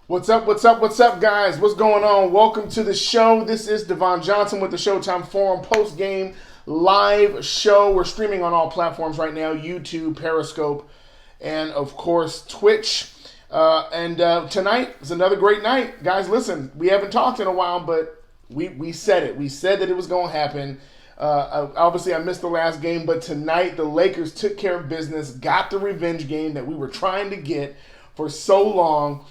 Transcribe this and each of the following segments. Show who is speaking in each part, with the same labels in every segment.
Speaker 1: What's up, guys? What's going on? Welcome to the show. This is Devon Johnson with the Showtime Forum post-game live show. We're streaming on all platforms right now, YouTube, Periscope, and, of course, Twitch. And tonight is another great night. Guys, listen, we haven't talked in a while, but we said it. We said that it was going to happen. Obviously, I missed the last game, but tonight the Lakers took care of business, got the revenge game that we were trying to get for so long.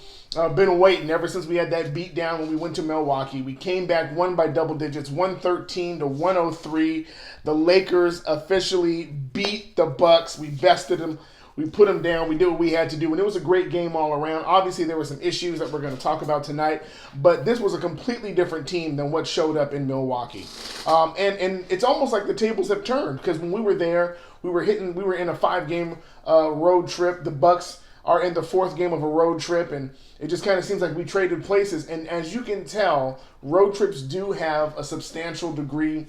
Speaker 1: Been waiting ever since we had that beat down when we went to Milwaukee. We came back, won by double digits, 113 to 103. The Lakers officially beat the Bucks. We bested them. We put them down. We did what we had to do, and it was a great game all around. Obviously, there were some issues that we're going to talk about tonight, but this was a completely different team than what showed up in Milwaukee. And it's almost like the tables have turned, because when we were there, we were in a 5-game road trip. The Bucks are in the 4th game of a road trip, and it just kind of seems like we traded places. And as you can tell, road trips do have a substantial degree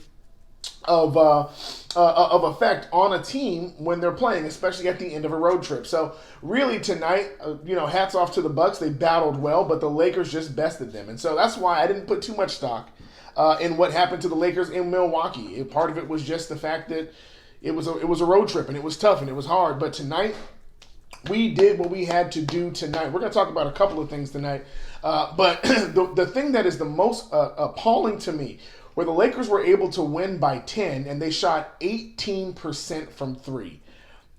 Speaker 1: of effect on a team when they're playing, especially at the end of a road trip. So really tonight, hats off to the Bucks. They battled well, but the Lakers just bested them. And so that's why I didn't put too much stock in what happened to the Lakers in Milwaukee. Part of it was just the fact that it was a road trip, and it was tough, and it was hard. But tonight, we did what we had to do tonight. We're going to talk about a couple of things tonight. But the thing that is the most appalling to me, where the Lakers were able to win by 10, and they shot 18% from 3.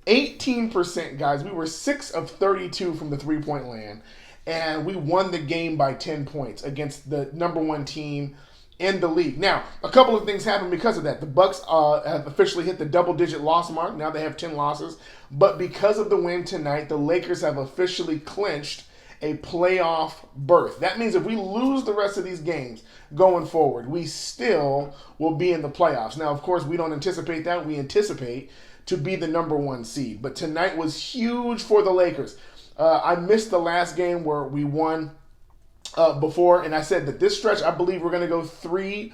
Speaker 1: 18%, guys. We were 6 of 32 from the three-point land, and we won the game by 10 points against the number 1 team in the league. Now, a couple of things happened because of that. The Bucks have officially hit the double-digit loss mark. Now they have 10 losses. But because of the win tonight, the Lakers have officially clinched a playoff berth. That means if we lose the rest of these games going forward, we still will be in the playoffs. Now, of course, we don't anticipate that. We anticipate to be the number 1 seed. But tonight was huge for the Lakers. I missed the last game where we won before, and I said that this stretch, I believe we're going to go 3-0,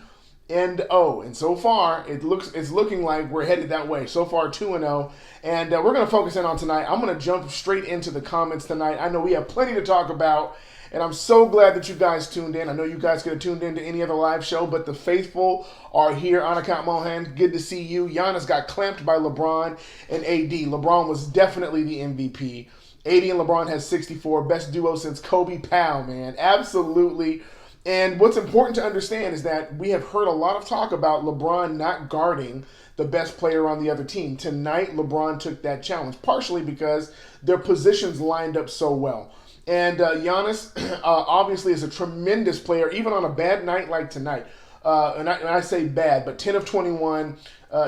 Speaker 1: and so far it's looking like we're headed that way. So far 2-0, and we're going to focus in on tonight. I'm going to jump straight into the comments tonight. I know we have plenty to talk about, and I'm so glad that you guys tuned in. I know you guys could have tuned in to any other live show, but the faithful are here. Anakat Mohan, good to see you. Giannis got clamped by LeBron and AD. LeBron was definitely the MVP. AD and LeBron has 64. Best duo since Kobe Powell, man. Absolutely. And what's important to understand is that we have heard a lot of talk about LeBron not guarding the best player on the other team. Tonight, LeBron took that challenge, partially because their positions lined up so well. And Giannis obviously is a tremendous player, even on a bad night like tonight. And I say bad, but 10 of 21.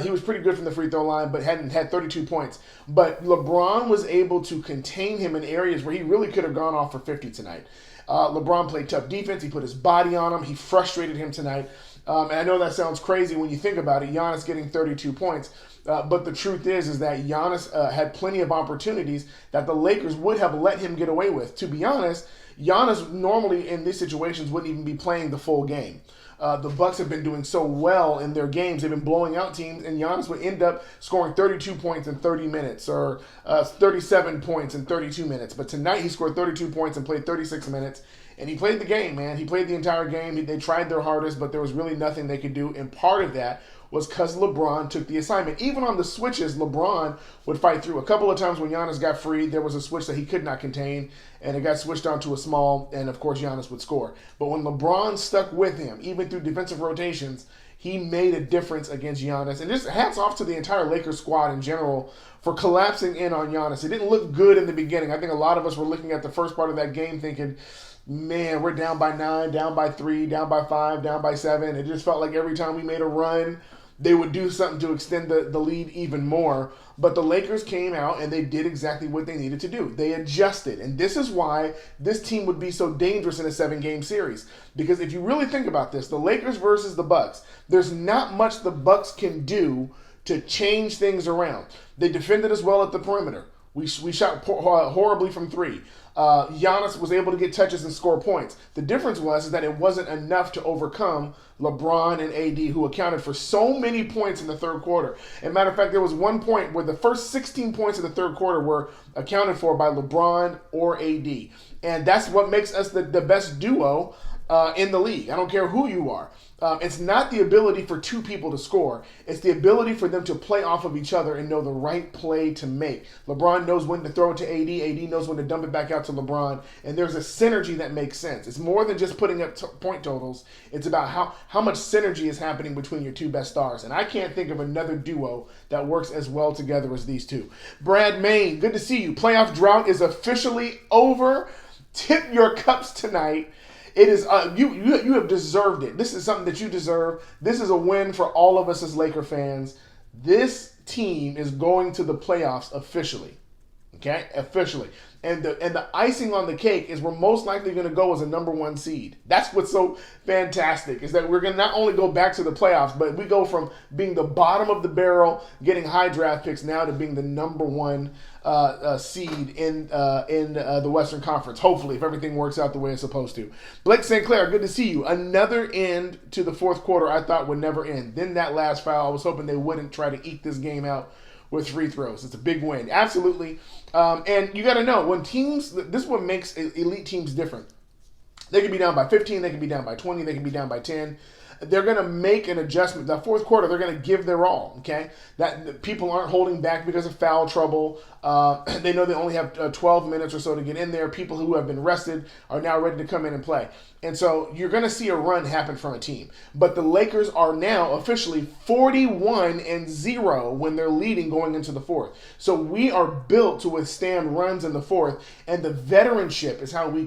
Speaker 1: He was pretty good from the free throw line, but hadn't had 32 points. But LeBron was able to contain him in areas where he really could have gone off for 50 tonight. LeBron played tough defense. He put his body on him. He frustrated him tonight. And I know that sounds crazy when you think about it, Giannis getting 32 points. But the truth is that Giannis had plenty of opportunities that the Lakers would have let him get away with. To be honest, Giannis normally in these situations wouldn't even be playing the full game. The Bucks have been doing so well in their games. They've been blowing out teams, and Giannis would end up scoring 32 points in 30 minutes or 37 points in 32 minutes. But tonight he scored 32 points and played 36 minutes, and he played the game, man. He played the entire game. They tried their hardest, but there was really nothing they could do, and part of that was because LeBron took the assignment. Even on the switches, LeBron would fight through. A couple of times when Giannis got free, there was a switch that he could not contain, and it got switched onto a small, and of course Giannis would score. But when LeBron stuck with him, even through defensive rotations, he made a difference against Giannis. And just hats off to the entire Lakers squad in general for collapsing in on Giannis. It didn't look good in the beginning. I think a lot of us were looking at the first part of that game thinking, man, we're down by 9, down by 3, down by 5, down by 7. It just felt like every time we made a run, they would do something to extend the lead even more. But the Lakers came out and they did exactly what they needed to do. They adjusted. And this is why this team would be so dangerous in a 7-game series. Because if you really think about this, the Lakers versus the Bucks, there's not much the Bucks can do to change things around. They defended us well at the perimeter. We shot horribly from three. Giannis was able to get touches and score points. The difference was that it wasn't enough to overcome LeBron and AD, who accounted for so many points in the third quarter. As a matter of fact, there was one point where the first 16 points of the third quarter were accounted for by LeBron or AD. And that's what makes us the best duo in the league. I don't care who you are. It's not the ability for two people to score. It's the ability for them to play off of each other and know the right play to make. LeBron knows when to throw it to AD. AD knows when to dump it back out to LeBron. And there's a synergy that makes sense. It's more than just putting up point totals. It's about how much synergy is happening between your two best stars. And I can't think of another duo that works as well together as these two. Brad Main, good to see you. Playoff drought is officially over. Tip your cups tonight. It is you have deserved it. This is something that you deserve. This is a win for all of us as Laker fans. This team is going to the playoffs officially. Okay? Officially. And the icing on the cake is we're most likely going to go as a number one seed. That's what's so fantastic, is that we're going to not only go back to the playoffs, but we go from being the bottom of the barrel, getting high draft picks, now to being the number one seed in the Western Conference. Hopefully, if everything works out the way it's supposed to. Blake St. Clair, good to see you. Another end to the fourth quarter I thought would never end. Then that last foul, I was hoping they wouldn't try to eke this game out with free throws. It's a big win. Absolutely. And you got to know, when teams, this is what makes elite teams different. They can be down by 15, they can be down by 20, they can be down by 10. They're going to make an adjustment. That fourth quarter, they're going to give their all, okay? That people aren't holding back because of foul trouble. They know they only have 12 minutes or so to get in there. People who have been rested are now ready to come in and play. And so you're going to see a run happen from a team. But the Lakers are now officially 41-0 when they're leading going into the fourth. So we are built to withstand runs in the fourth, and the veteranship is how we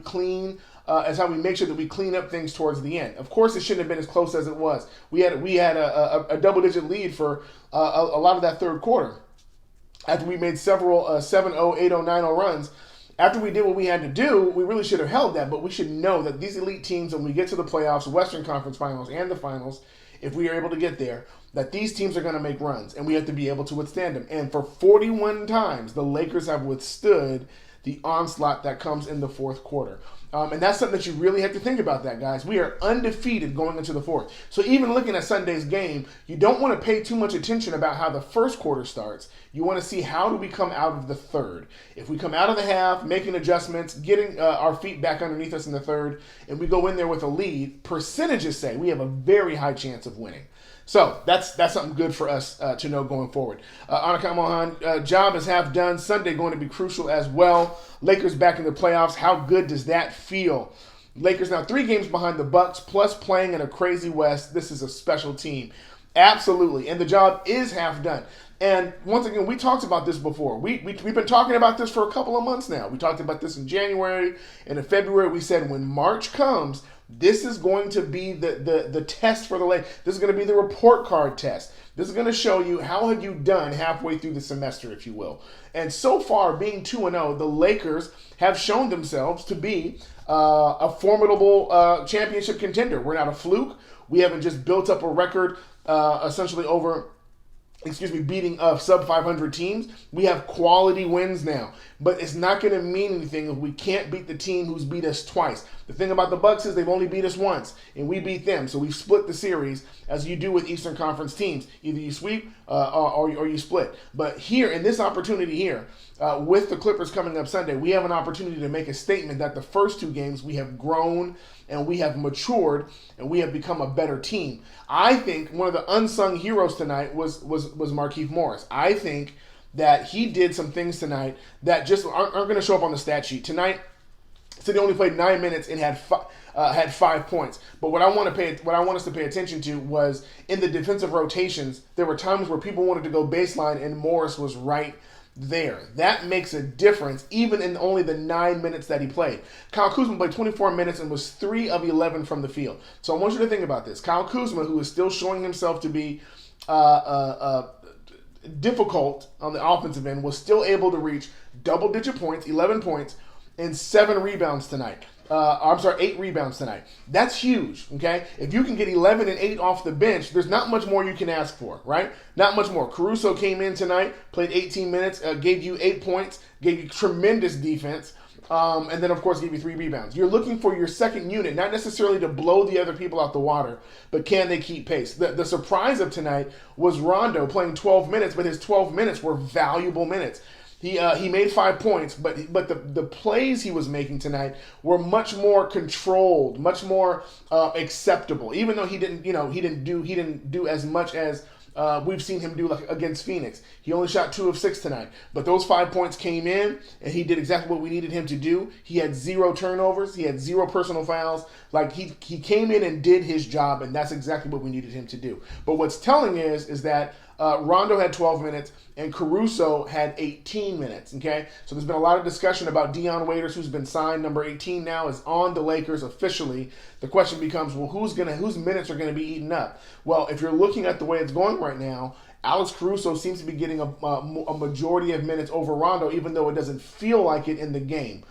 Speaker 1: make sure that we clean up things towards the end. Of course, it shouldn't have been as close as it was. We had a double-digit lead for a lot of that third quarter. After we made several 7-0, 8-0, 9-0 runs, after we did what we had to do, we really should have held that. But we should know that these elite teams, when we get to the playoffs, Western Conference Finals, and the finals, if we are able to get there, that these teams are going to make runs, and we have to be able to withstand them. And for 41 times, the Lakers have withstood the onslaught that comes in the fourth quarter. And that's something that you really have to think about that, guys. We are undefeated going into the fourth. So even looking at Sunday's game, you don't want to pay too much attention about how the first quarter starts. You want to see, how do we come out of the third? If we come out of the half, making adjustments, getting our feet back underneath us in the third, and we go in there with a lead, percentages say we have a very high chance of winning. So that's something good for us to know going forward. Anaka Mohan, job is half done. Sunday going to be crucial as well. Lakers back in the playoffs. How good does that feel? Lakers now 3 games behind the Bucks, plus playing in a crazy West. This is a special team. Absolutely. And the job is half done. And once again, we talked about this before. We've been talking about this for a couple of months now. We talked about this in January, and in February we said when March comes, this is going to be the test for the Lakers. This is going to be the report card test. This is going to show you how have you done halfway through the semester, if you will. And so far, being 2-0, the Lakers have shown themselves to be a formidable championship contender. We're not a fluke. We haven't just built up a record essentially over beating sub 500 teams. We have quality wins now. But it's not going to mean anything if we can't beat the team who's beat us twice. The thing about the Bucks is they've only beat us once, and we beat them. So we've split the series, as you do with Eastern Conference teams. Either you sweep or you split. But here, in this opportunity here, with the Clippers coming up Sunday, we have an opportunity to make a statement that the first 2 games we have grown and we have matured and we have become a better team. I think one of the unsung heroes tonight was Markieff Morris. I think that he did some things tonight that just aren't going to show up on the stat sheet. Tonight, City only played 9 minutes and had 5 points. But what I want us to pay attention to was in the defensive rotations, there were times where people wanted to go baseline and Morris was right there. That makes a difference even in only the 9 minutes that he played. Kyle Kuzma played 24 minutes and was 3 of 11 from the field. So I want you to think about this. Kyle Kuzma, who is still showing himself to be difficult on the offensive end, was still able to reach double-digit points, 11 points, and 7 rebounds tonight. I'm sorry, 8 rebounds tonight. That's huge, okay? If you can get 11 and 8 off the bench, there's not much more you can ask for, right? Not much more. Caruso came in tonight, played 18 minutes, gave you 8 points, gave you tremendous defense, and then, of course, gave you 3 rebounds. You're looking for your second unit, not necessarily to blow the other people out the water, but can they keep pace? The surprise of tonight was Rondo playing 12 minutes, but his 12 minutes were valuable minutes. He made 5 points, but the plays he was making tonight were much more controlled, much more acceptable. Even though he didn't do as much as we've seen him do like against Phoenix. He only shot 2 of 6 tonight, but those 5 points came in, and he did exactly what we needed him to do. He had 0 turnovers, he had 0 personal fouls. Like he came in and did his job, and that's exactly what we needed him to do. But what's telling is that Rondo had 12 minutes and Caruso had 18 minutes, okay? So there's been a lot of discussion about Dion Waiters, who's been signed. Number 18 now is on the Lakers officially. The question becomes, well, whose minutes are going to be eaten up? Well, if you're looking at the way it's going right now, Alex Caruso seems to be getting a majority of minutes over Rondo, even though it doesn't feel like it in the game.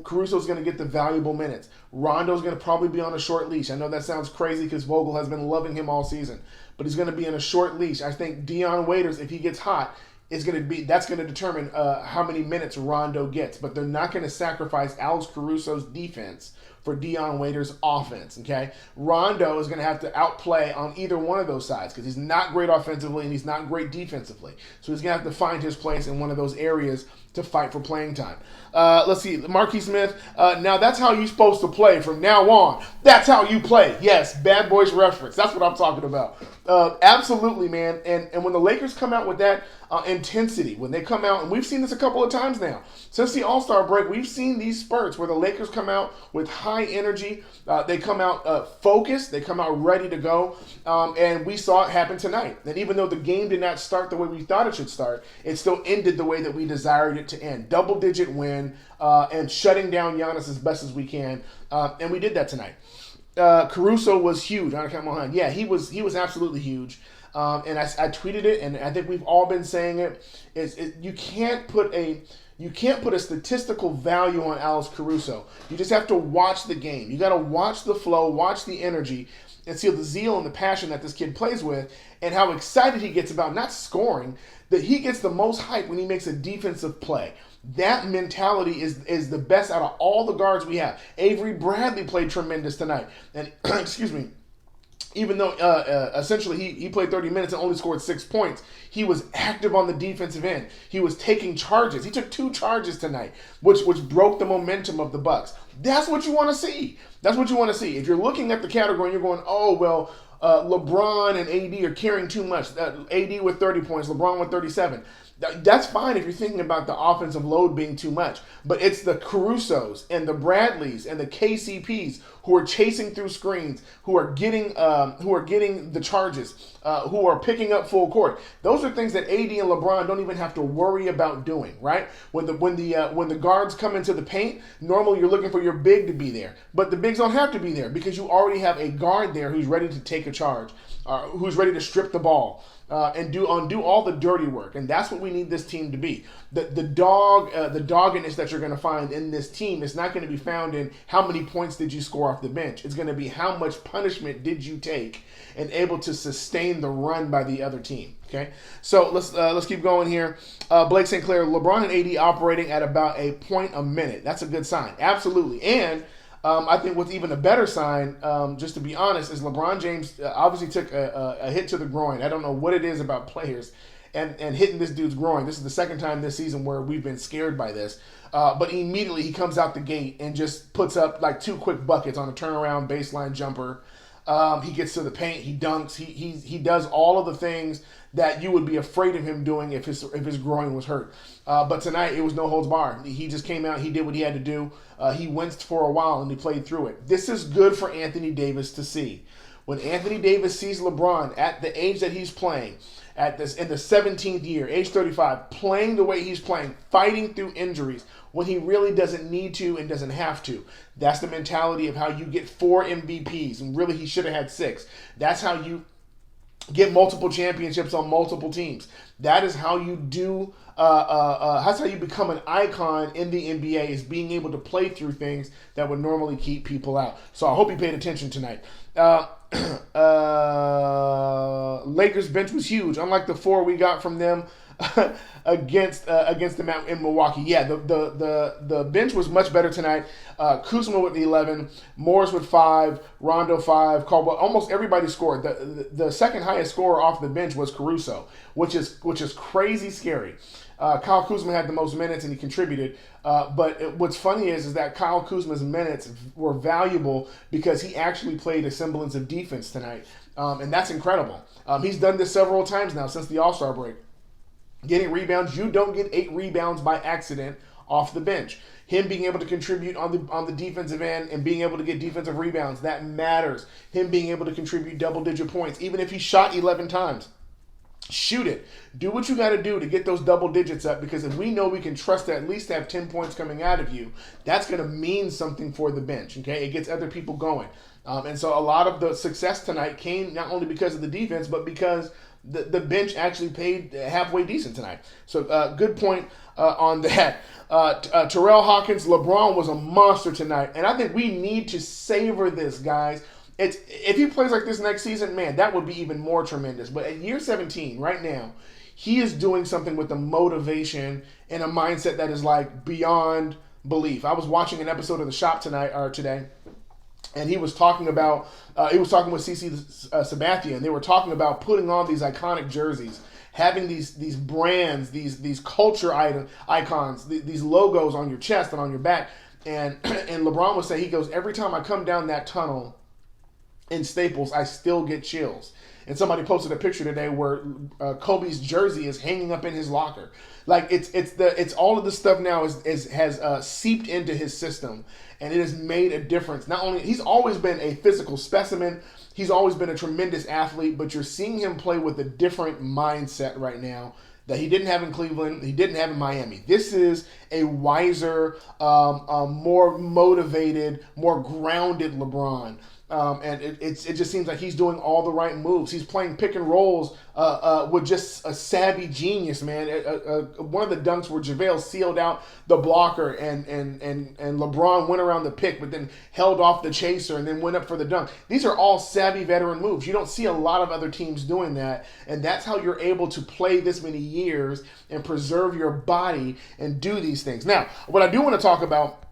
Speaker 1: Caruso's going to get the valuable minutes. Rondo's going to probably be on a short leash. I know that sounds crazy because Vogel has been loving him all season, but he's going to be in a short leash. I think Dion Waiters, if he gets hot, that's going to determine how many minutes Rondo gets. But they're not going to sacrifice Alex Caruso's defense for Dion Waiters' offense, okay? Rondo is going to have to outplay on either one of those sides because he's not great offensively and he's not great defensively. So he's going to have to find his place in one of those areas to fight for playing time. Let's see, Marquis Smith. Now that's how you're supposed to play from now on. That's how you play. Yes, Bad Boys reference. That's what I'm talking about. Absolutely, man. And when the Lakers come out with that intensity, when they come out, and we've seen this a couple of times now. Since the All-Star break, we've seen these spurts where the Lakers come out with high energy. They come out focused. They come out ready to go. And we saw it happen tonight. And even though the game did not start the way we thought it should start, it still ended the way that we desired it to end. Double-digit win and shutting down Giannis as best as we can. And we did that tonight. Caruso was huge. Yeah, he was absolutely huge. And I tweeted it, and I think we've all been saying it. You can't put a statistical value on Alex Caruso. You just have to watch the game. You got to watch the flow, watch the energy, and see the zeal and the passion that this kid plays with, and how excited he gets about not scoring, that he gets the most hype when he makes a defensive play. That mentality is the best out of all the guards we have. Avery Bradley played tremendous tonight. And, excuse me, even though essentially he played 30 minutes and only scored 6 points, he was active on the defensive end. He was taking charges. He took 2 charges tonight, which broke the momentum of the Bucks. That's what you want to see. That's what you want to see. If you're looking at the category and you're going, oh, well, LeBron and AD are carrying too much. AD with 30 points, LeBron with 37. That's fine if you're thinking about the offensive load being too much. But it's the Carusos and the Bradleys and the KCPs who are chasing through screens, who are getting the charges, who are picking up full court. Those are things that AD and LeBron don't even have to worry about doing, right? When the guards come into the paint, normally you're looking for your big to be there. But the bigs don't have to be there because you already have a guard there who's ready to take a charge, who's ready to strip the ball. And do all the dirty work, and that's what we need this team to be. The doggedness that you're going to find in this team is not going to be found in how many points did you score off the bench. It's going to be how much punishment did you take and able to sustain the run by the other team. Okay, so let's keep going here. Blake St. Clair, LeBron and AD operating at about a point a minute. That's a good sign, absolutely, and. I think what's even a better sign, just to be honest, is LeBron James obviously took a hit to the groin. I don't know what it is about players and hitting this dude's groin. This is the second time this season where we've been scared by this. But immediately he comes out the gate and just puts up like 2 quick buckets on a turnaround baseline jumper. He gets to the paint, he dunks, he does all of the things that you would be afraid of him doing if his groin was hurt. But tonight it was no holds barred. He just came out, he did what he had to do. He winced for a while and he played through it. This is good for Anthony Davis to see. When Anthony Davis sees LeBron at the age that he's playing, in the 17th year, age 35, playing the way he's playing, fighting through injuries when he really doesn't need to and doesn't have to. That's the mentality of how you get 4 MVPs, and really he should have had 6. That's how you get multiple championships on multiple teams. That is how you do that's how you become an icon in the NBA, is being able to play through things that would normally keep people out. So I hope you paid attention tonight. Lakers bench was huge. Unlike the 4 we got from them against them in Milwaukee. Yeah, the bench was much better tonight. Kuzma with the 11, Morris with 5, Rondo 5, Caldwell. Almost everybody scored. The second highest scorer off the bench was Caruso, which is crazy scary. Kyle Kuzma had the most minutes and he contributed. But what's funny is that Kyle Kuzma's minutes were valuable because he actually played a semblance of defense tonight. And that's incredible. He's done this several times now since the All-Star break. Getting rebounds. You don't get 8 rebounds by accident off the bench. Him being able to contribute on the defensive end and being able to get defensive rebounds, that matters. Him being able to contribute double-digit points, even if he shot 11 times. Shoot it. Do what you got to do to get those double digits up, because if we know we can trust to at least have 10 points coming out of you, that's going to mean something for the bench, okay? It gets other people going. And so a lot of the success tonight came not only because of the defense, but because the bench actually played halfway decent tonight. So good point on that. Terrell Hawkins, LeBron was a monster tonight, and I think we need to savor this, guys. If he plays like this next season, man, that would be even more tremendous. But at year 17, right now, he is doing something with a motivation and a mindset that is like beyond belief. I was watching an episode of The Shop today, and he was talking with CeCe Sabathia, and they were talking about putting on these iconic jerseys, having these brands, these culture icons, these logos on your chest and on your back. And LeBron would say, he goes, every time I come down that tunnel in Staples, I still get chills. And somebody posted a picture today where Kobe's jersey is hanging up in his locker. Like it's all of this stuff now has seeped into his system, and it has made a difference. Not only he's always been a physical specimen, he's always been a tremendous athlete, but you're seeing him play with a different mindset right now that he didn't have in Cleveland, he didn't have in Miami. This is a wiser, more motivated, more grounded LeBron. And it just seems like he's doing all the right moves. He's playing pick and rolls with just a savvy genius, man. One of the dunks where JaVale sealed out the blocker and LeBron went around the pick, but then held off the chaser and then went up for the dunk. These are all savvy veteran moves. You don't see a lot of other teams doing that, and that's how you're able to play this many years and preserve your body and do these things. Now, what I do want to talk about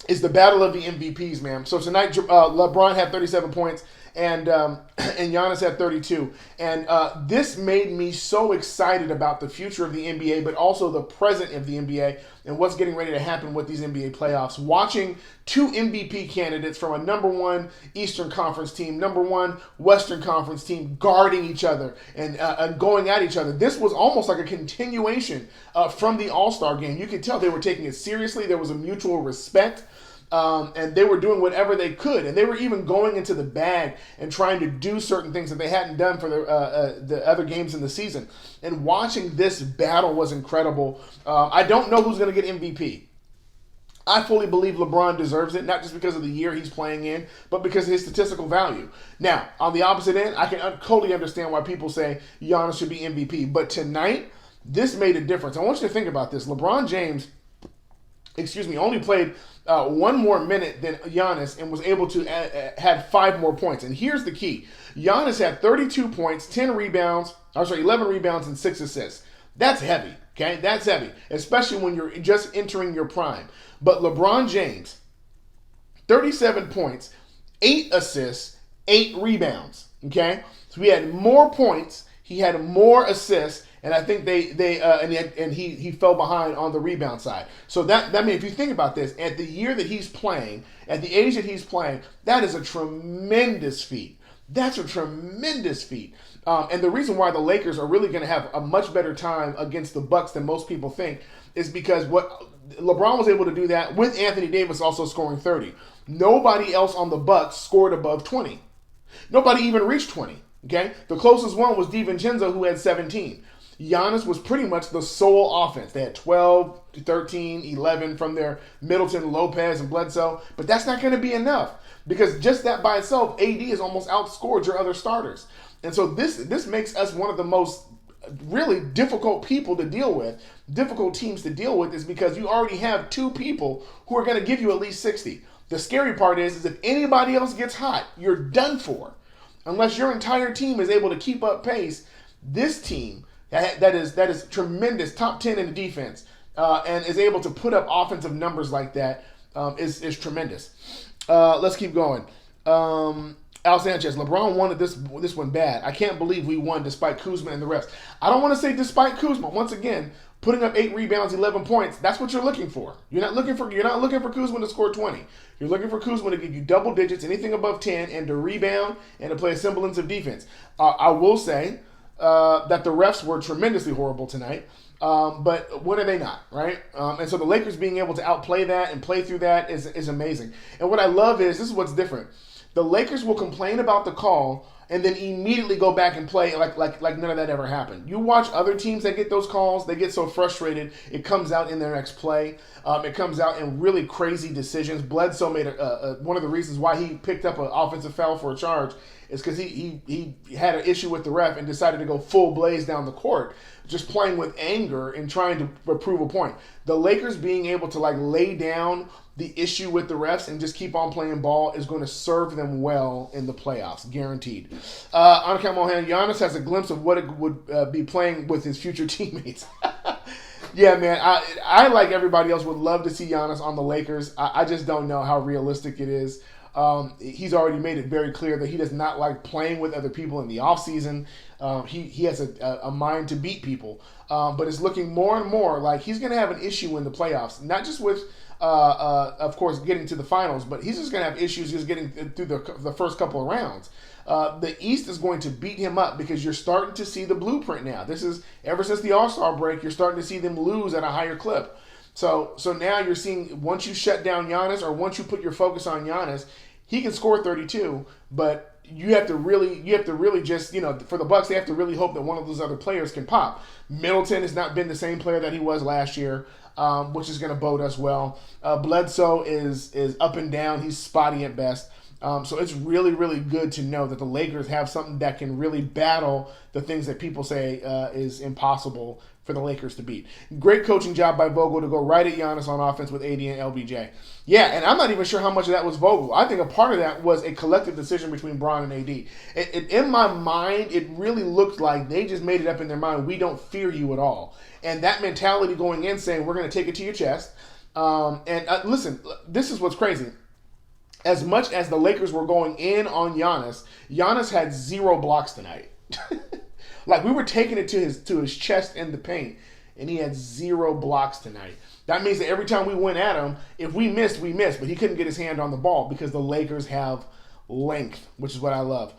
Speaker 1: is the battle of the MVPs, man. So tonight, LeBron had 37 points, and Giannis had 32. And this made me so excited about the future of the NBA, but also the present of the NBA and what's getting ready to happen with these NBA playoffs. Watching 2 MVP candidates from a number 1 Eastern Conference team, number 1 Western Conference team guarding each other and going at each other. This was almost like a continuation from the All-Star game. You could tell they were taking it seriously. There was a mutual respect. And they were doing whatever they could, and they were even going into the bag and trying to do certain things that they hadn't done for the other games in the season. And watching this battle was incredible. I don't know who's going to get MVP. I fully believe LeBron deserves it, not just because of the year he's playing in, but because of his statistical value. Now, on the opposite end, I can totally understand why people say Giannis should be MVP. But tonight, this made a difference. I want you to think about this. LeBron James, only played 1 more minute than Giannis and was able to had 5 more points. And here's the key. Giannis had 32 points, 11 rebounds, and 6 assists. That's heavy, okay? That's heavy, especially when you're just entering your prime. But LeBron James, 37 points, 8 assists, 8 rebounds, okay? So he had more points, he had more assists, and I think he fell behind on the rebound side. So that means if you think about this, at the year that he's playing, at the age that he's playing, that is a tremendous feat. That's a tremendous feat. And the reason why the Lakers are really going to have a much better time against the Bucks than most people think is because what LeBron was able to do that with Anthony Davis also scoring 30. Nobody else on the Bucks scored above 20. Nobody even reached 20. Okay, the closest one was DiVincenzo, who had 17. Giannis was pretty much the sole offense. They had 12, 13, 11 from their Middleton, Lopez, and Bledsoe. But that's not going to be enough because just that by itself, AD has almost outscored your other starters. And so this makes us one of the most really difficult people to deal with, difficult teams to deal with, is because you already have two people who are going to give you at least 60. The scary part is if anybody else gets hot, you're done for. Unless your entire team is able to keep up pace, this team that is tremendous, top 10 in the defense, and is able to put up offensive numbers like that is tremendous. Let's keep going. Al Sanchez, LeBron wanted this one bad. I can't believe we won despite Kuzma and the refs. I don't want to say despite Kuzma. Once again, putting up 8 rebounds, 11 points, that's what you're looking for. You're not looking for Kuzma to score 20. You're looking for Kuzma to give you double digits, anything above 10, and to rebound and to play a semblance of defense. I will say that the refs were tremendously horrible tonight. But when are they not, right? And so the Lakers being able to outplay that and play through that is amazing. And what I love is, this is what's different. The Lakers will complain about the call and then immediately go back and play like none of that ever happened. You watch other teams that get those calls, they get so frustrated, it comes out in their next play. It comes out in really crazy decisions. Bledsoe made one of the reasons why he picked up an offensive foul for a charge is because he had an issue with the ref and decided to go full blaze down the court, just playing with anger and trying to prove a point. The Lakers being able to lay down the issue with the refs and just keep on playing ball is going to serve them well in the playoffs, guaranteed. Anka Mohan, Giannis has a glimpse of what it would be playing with his future teammates. Yeah, man, I like everybody else would love to see Giannis on the Lakers. I just don't know how realistic it is. He's already made it very clear that he does not like playing with other people in the offseason. He has a mind to beat people. But it's looking more and more like he's going to have an issue in the playoffs. Not just with, of course, getting to the finals, but he's just going to have issues just getting through the first couple of rounds. The East is going to beat him up because you're starting to see the blueprint now. This is, ever since the All-Star break, you're starting to see them lose at a higher clip. So now you're seeing, once you shut down Giannis or once you put your focus on Giannis, he can score 32, but you have to really just, for the Bucks, they have to really hope that one of those other players can pop. Middleton has not been the same player that he was last year, which is going to bode us well. Bledsoe is up and down. He's spotty at best. So it's really, really good to know that the Lakers have something that can really battle the things that people say is impossible for the Lakers to beat. Great coaching job by Vogel to go right at Giannis on offense with AD and LBJ. Yeah, and I'm not even sure how much of that was Vogel. I think a part of that was a collective decision between Bron and AD. In my mind, it really looked like they just made it up in their mind, we don't fear you at all. And that mentality going in saying, we're going to take it to your chest. Listen, this is what's crazy. As much as the Lakers were going in on Giannis had 0 blocks tonight. We were taking it to his chest in the paint, and he had 0 blocks tonight. That means that every time we went at him, if we missed, but he couldn't get his hand on the ball because the Lakers have length, which is what I love.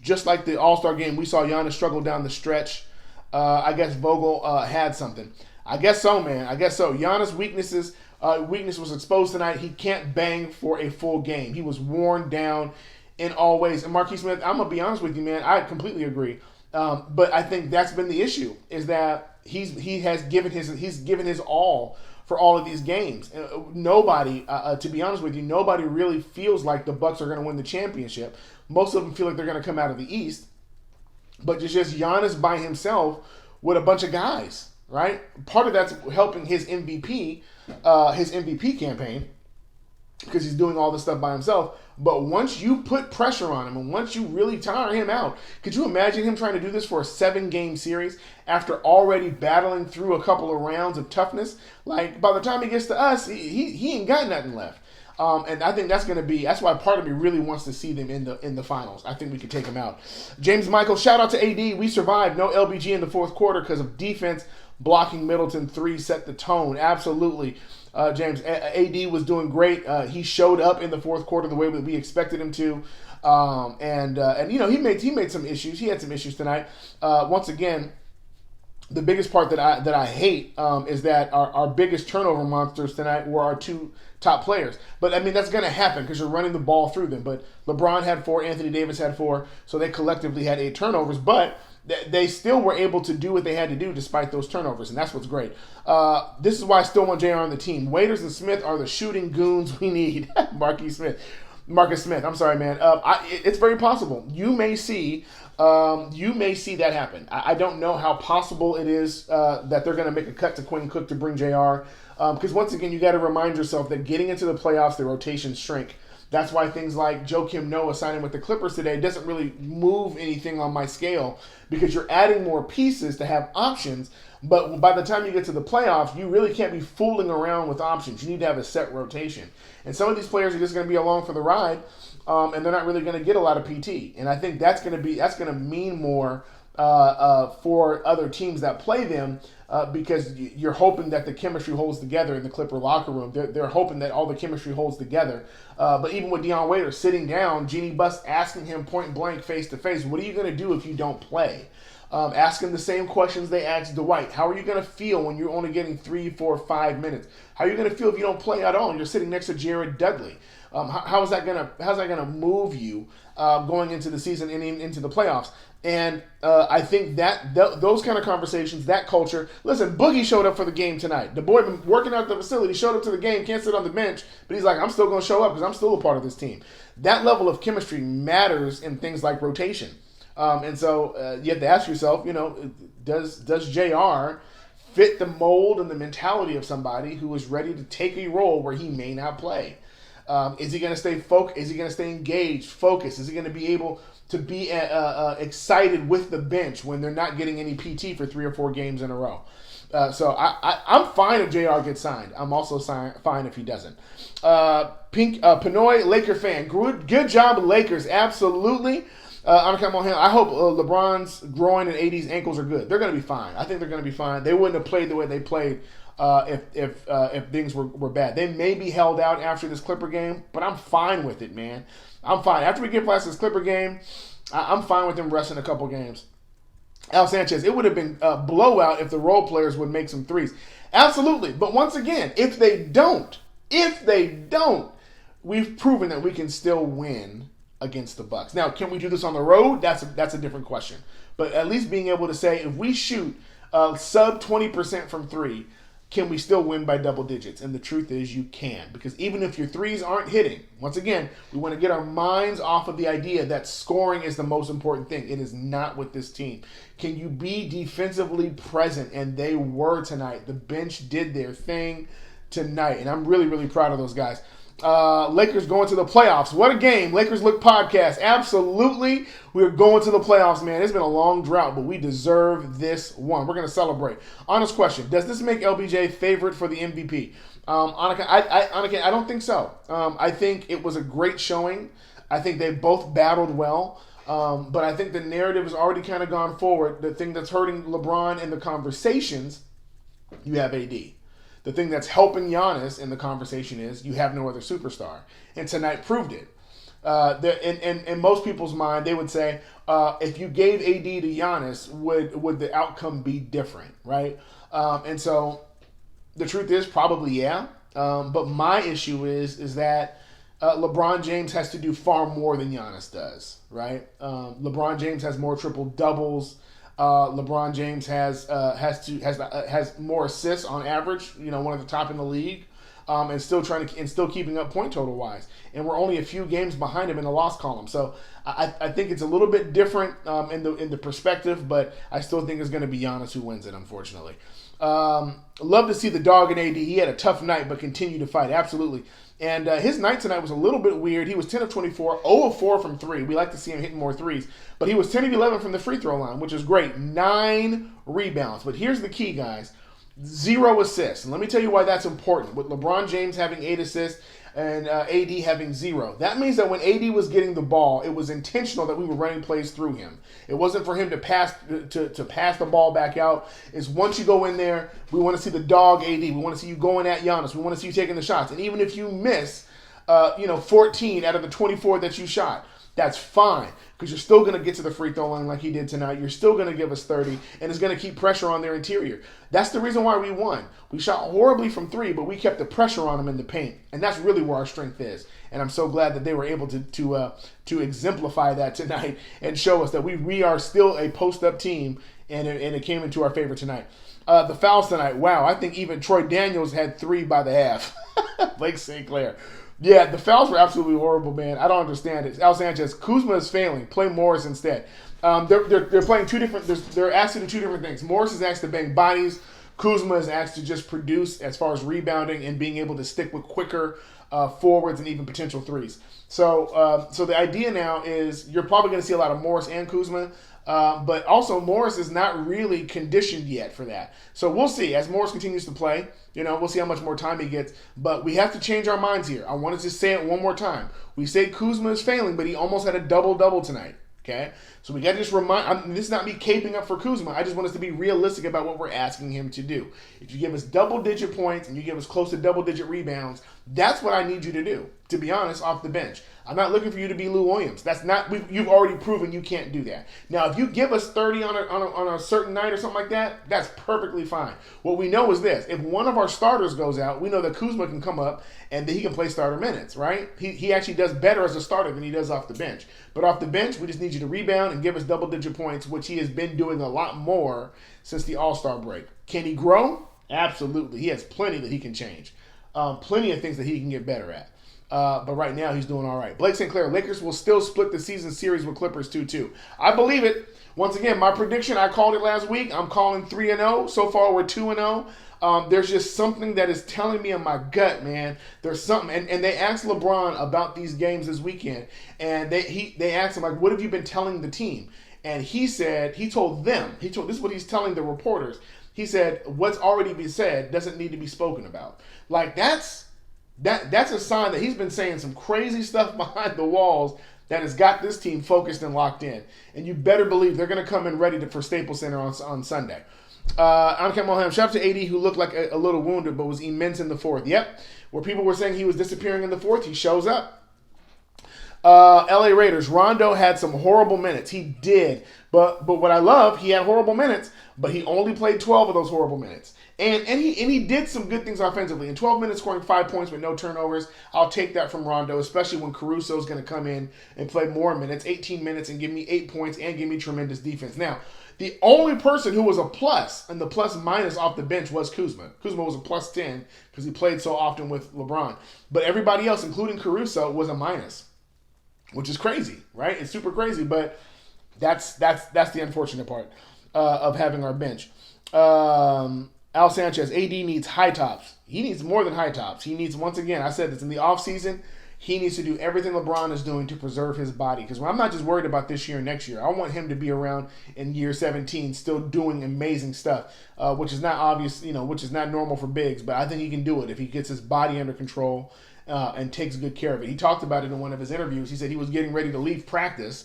Speaker 1: Just like the All-Star game, we saw Giannis struggle down the stretch. I guess Vogel had something. I guess so, man. I guess so. Giannis' weakness was exposed tonight. He can't bang for a full game. He was worn down in all ways. And Marquis Smith, I'm going to be honest with you, man. I completely agree. But I think that's been the issue, is that he's given his all for all of these games. Nobody, to be honest with you, nobody really feels like the Bucks are going to win the championship. Most of them feel like they're going to come out of the East. But it's just Giannis by himself with a bunch of guys. Right? Part of that's helping his MVP campaign because he's doing all this stuff by himself. But once you put pressure on him and once you really tire him out, could you imagine him trying to do this for a 7-game series after already battling through a couple of rounds of toughness? By the time he gets to us, he ain't got nothing left. And I think that's why part of me really wants to see them in the finals. I think we could take them out. James Michael, shout out to AD. We survived. No LBG in the fourth quarter because of defense. Blocking Middleton 3 set the tone. Absolutely, James. AD was doing great. He showed up in the fourth quarter the way that we expected him to. And he made some issues. He had some issues tonight. Once again, the biggest part that I hate is that our biggest turnover monsters tonight were our 2 top players. But, I mean, that's going to happen because you're running the ball through them. But LeBron had 4, Anthony Davis had 4, so they collectively had 8 turnovers. But they still were able to do what they had to do despite those turnovers, and that's what's great. This is why I still want JR on the team. Waiters and Smith are the shooting goons we need. Marquis Smith. Marcus Smith. I'm sorry, man. It's very possible. You may see that happen. I don't know how possible it is that they're going to make a cut to Quinn Cook to bring JR. Because once again, you got to remind yourself that getting into the playoffs, the rotations shrink. That's why things like Joakim Noah signing with the Clippers today doesn't really move anything on my scale, because you're adding more pieces to have options. But by the time you get to the playoffs, you really can't be fooling around with options. You need to have a set rotation. And some of these players are just going to be along for the ride, and they're not really going to get a lot of PT. And I think that's going to mean more for other teams that play them, because you're hoping that the chemistry holds together in the Clipper locker room. They're hoping that all the chemistry holds together. But even with Dion Waiters sitting down, Jeannie Buss asking him point blank, face to face, what are you going to do if you don't play? Ask him the same questions they asked Dwight. How are you going to feel when you're only getting 3, 4, 5 minutes? How are you going to feel if you don't play at all and you're sitting next to Jared Dudley? How's that gonna move you going into the season and into the playoffs? And I think that those kind of conversations, that culture. Listen, Boogie showed up for the game tonight. The boy been working out at the facility, showed up to the game, can't sit on the bench, but he's like, I'm still going to show up because I'm still a part of this team. That level of chemistry matters in things like rotation. And so you have to ask yourself, does JR fit the mold and the mentality of somebody who is ready to take a role where he may not play? Is he going to stay focused? Is he going to stay engaged, focused? Is he going to be able to be excited with the bench when they're not getting any PT for 3 or 4 games in a row? So I'm fine if JR gets signed. I'm also fine if he doesn't. Pinoy, Laker fan. Good job, Lakers. Absolutely. I hope LeBron's groin and AD's ankles are good. They're going to be fine. I think they're going to be fine. They wouldn't have played the way they played if things were bad. They may be held out after this Clipper game, but I'm fine with it, man. I'm fine. After we get past this Clipper game, I'm fine with them resting a couple games. Al Sanchez, it would have been a blowout if the role players would make some threes. Absolutely. But once again, if they don't, we've proven that we can still win against the Bucks. Now, can we do this on the road? That's a different question. But at least being able to say, if we shoot sub 20% from 3, can we still win by double digits? And the truth is you can. Because even if your threes aren't hitting, once again, we want to get our minds off of the idea that scoring is the most important thing. It is not with this team. Can you be defensively present? And they were tonight. The bench did their thing tonight. And I'm really, really proud of those guys. Lakers going to the playoffs. What a game. Lakers Look podcast. Absolutely. We're going to the playoffs, man. It's been a long drought, but we deserve this one. We're going to celebrate. Honest question. Does this make LBJ favorite for the MVP? Annika, I don't think so. I think it was a great showing. I think they both battled well. But I think the narrative has already kind of gone forward. The thing that's hurting LeBron in the conversations, you have AD. The thing that's helping Giannis in the conversation is you have no other superstar. And tonight proved it. In most people's mind, they would say, if you gave AD to Giannis, would the outcome be different, right? And so the truth is probably yeah. But my issue is that LeBron James has to do far more than Giannis does, right? LeBron James has more triple doubles. LeBron James has more assists on average. One of the top in the league, and still keeping up point total wise. And we're only a few games behind him in the loss column. So I think it's a little bit different in the perspective, but I still think it's going to be Giannis who wins it. Unfortunately, love to see the dog in AD. He had a tough night, but continued to fight. Absolutely. And his night tonight was a little bit weird. He was 10 of 24, 0 of 4 from 3. We like to see him hitting more threes. But he was 10 of 11 from the free throw line, which is great. 9 rebounds. But here's the key, guys. 0 assists. And let me tell you why that's important. With LeBron James having 8 assists and AD having 0. That means that when AD was getting the ball, it was intentional that we were running plays through him. It wasn't for him to pass the ball back out. It's once you go in there, we want to see the dog AD. We want to see you going at Giannis. We want to see you taking the shots. And even if you miss, 14 out of the 24 that you shot, that's fine, because you're still going to get to the free throw line like he did tonight. You're still going to give us 30, and it's going to keep pressure on their interior. That's the reason why we won. We shot horribly from 3, but we kept the pressure on them in the paint, and that's really where our strength is. And I'm so glad that they were able to exemplify that tonight and show us that we are still a post-up team, and it came into our favor tonight. The fouls tonight, wow, I think even Troy Daniels had 3 by the half. Blake St. Clair. Yeah, the fouls were absolutely horrible, man. I don't understand it. Al Sanchez, Kuzma is failing. Play Morris instead. They're playing two different. They're asked to do two different things. Morris is asked to bang bodies. Kuzma is asked to just produce as far as rebounding and being able to stick with quicker forwards and even potential threes. So the idea now is you're probably going to see a lot of Morris and Kuzma. But also Morris is not really conditioned yet for that. So we'll see. As Morris continues to play, we'll see how much more time he gets. But we have to change our minds here. I want to just say it one more time. We say Kuzma is failing, but he almost had a double-double tonight. Okay? So we got to just this is not me caping up for Kuzma. I just want us to be realistic about what we're asking him to do. If you give us double-digit points and you give us close to double-digit rebounds, that's what I need you to do, to be honest, off the bench. I'm not looking for you to be Lou Williams. You've already proven you can't do that. Now, if you give us 30 on a certain night or something like that, that's perfectly fine. What we know is this. If one of our starters goes out, we know that Kuzma can come up and he can play starter minutes, right? He actually does better as a starter than he does off the bench. But off the bench, we just need you to rebound and give us double-digit points, which he has been doing a lot more since the All-Star break. Can he grow? Absolutely. He has plenty that he can change. Plenty of things that he can get better at. But right now, he's doing all right. Blake St. Clair, Lakers will still split the season series with Clippers 2-2. I believe it. Once again, my prediction, I called it last week. I'm calling 3-0. So far, we're 2-0. There's just something that is telling me in my gut, man. There's something. And they asked LeBron about these games this weekend. And they asked him, like, what have you been telling the team? And this is what he's telling the reporters. He said, what's already been said doesn't need to be spoken about. Like, that's a sign that he's been saying some crazy stuff behind the walls that has got this team focused and locked in. And you better believe they're going to come in ready for Staples Center on Sunday. I'm Ken Mulham. Shout out to AD, who looked like a little wounded but was immense in the fourth. Yep, where people were saying he was disappearing in the fourth, he shows up. LA Raiders, Rondo had some horrible minutes. He did. But what I love, he had horrible minutes, but he only played 12 of those horrible minutes. And he did some good things offensively. In 12 minutes, scoring 5 points with no turnovers. I'll take that from Rondo, especially when Caruso's going to come in and play more minutes, 18 minutes, and give me 8 points and give me tremendous defense. Now, the only person who was a plus and the plus minus off the bench was Kuzma. Kuzma was a plus 10 because he played so often with LeBron. But everybody else, including Caruso, was a minus, which is crazy, right? It's super crazy, but that's the unfortunate part of having our bench. Al Sanchez, AD needs high tops. He needs more than high tops. He needs, once again, I said this, in the offseason, he needs to do everything LeBron is doing to preserve his body. Because I'm not just worried about this year and next year. I want him to be around in year 17 still doing amazing stuff, which is not obvious, which is not normal for bigs. But I think he can do it if he gets his body under control and takes good care of it. He talked about it in one of his interviews. He said he was getting ready to leave practice.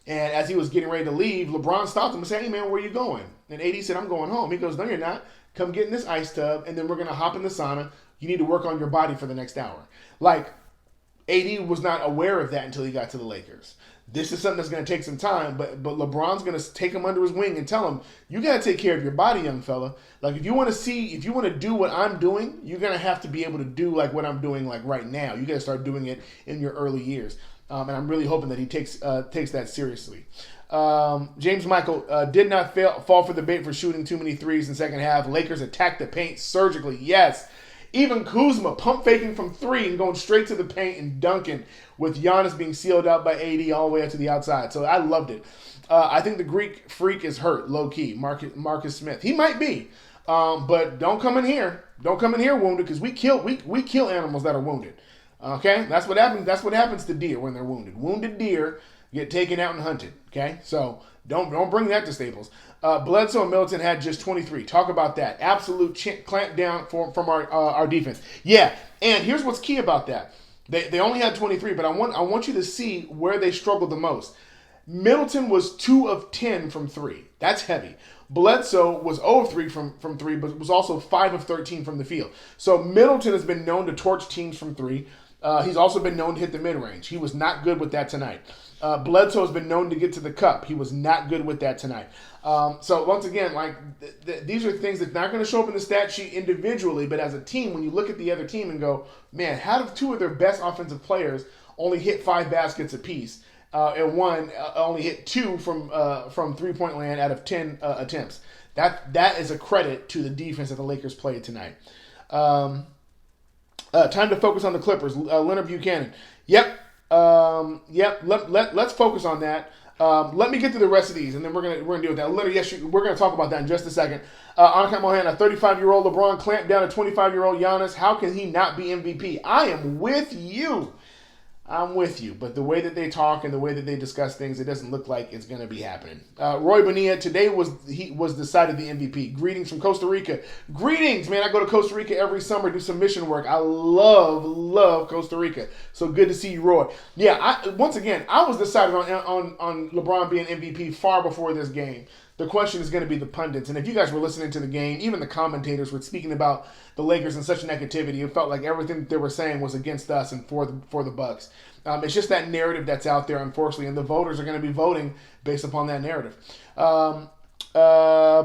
Speaker 1: And as he was getting ready to leave, LeBron stopped him and said, hey, man, where are you going? And AD said, I'm going home. He goes, no, you're not. Come get in this ice tub, and then we're going to hop in the sauna. You need to work on your body for the next hour. Like, AD was not aware of that until he got to the Lakers. This is something that's going to take some time, but LeBron's going to take him under his wing and tell him, you got to take care of your body, young fella. Like, if you want to do what I'm doing, you're going to have to be able to do, like, what I'm doing, like, right now. You got to start doing it in your early years. And I'm really hoping that he takes that seriously. James Michael did not fall for the bait for shooting too many threes in the second half. Lakers attacked the paint surgically. Yes. Even Kuzma pump faking from 3 and going straight to the paint and dunking, with Giannis being sealed out by AD all the way up to the outside. So I loved it. I think the Greek freak is hurt, low key. Marcus Smith. He might be. But don't come in here. Don't come in here wounded, because we kill animals that are wounded. Okay? That's what happens. That's what happens to deer when they're wounded. Wounded deer get taken out and hunted. Okay? So don't bring that to Staples. Bledsoe and Middleton had just 23. Talk about that. Absolute clamp down from our defense. Yeah, and here's what's key about that. They only had 23, but I want you to see where they struggled the most. Middleton was 2 of 10 from 3. That's heavy. Bledsoe was 0 of 3 from 3, but was also 5 of 13 from the field. So Middleton has been known to torch teams from 3. He's also been known to hit the mid-range. He was not good with that tonight. Bledsoe has been known to get to the cup. He was not good with that tonight. So once again, like these are things that are not going to show up in the stat sheet individually, but as a team, when you look at the other team and go, man, how do 2 of their best offensive players only hit 5 baskets apiece? and one only hit 2 from 3-point land out of 10 attempts. That is a credit to the defense that the Lakers played tonight. Time to focus on the Clippers. Leonard Buchanan. Yep. Let's focus on that. Let me get to the rest of these, and then we're gonna deal with that. Leonard, yes, we're gonna talk about that in just a second. Anka Mohan, a 35-year-old LeBron clamped down a 25-year-old Giannis. How can he not be MVP? I am with you. I'm with you, but the way that they talk and the way that they discuss things, it doesn't look like it's going to be happening. Roy Bonilla, today was decided the MVP. Greetings from Costa Rica. Greetings, man. I go to Costa Rica every summer, do some mission work. I love Costa Rica. So good to see you, Roy. Yeah, once again, I was decided on LeBron being MVP far before this game. The question is going to be the pundits. And if you guys were listening to the game, even the commentators were speaking about the Lakers in such negativity. It felt like everything that they were saying was against us and for the Bucks. It's just that narrative that's out there, unfortunately, and the voters are going to be voting based upon that narrative.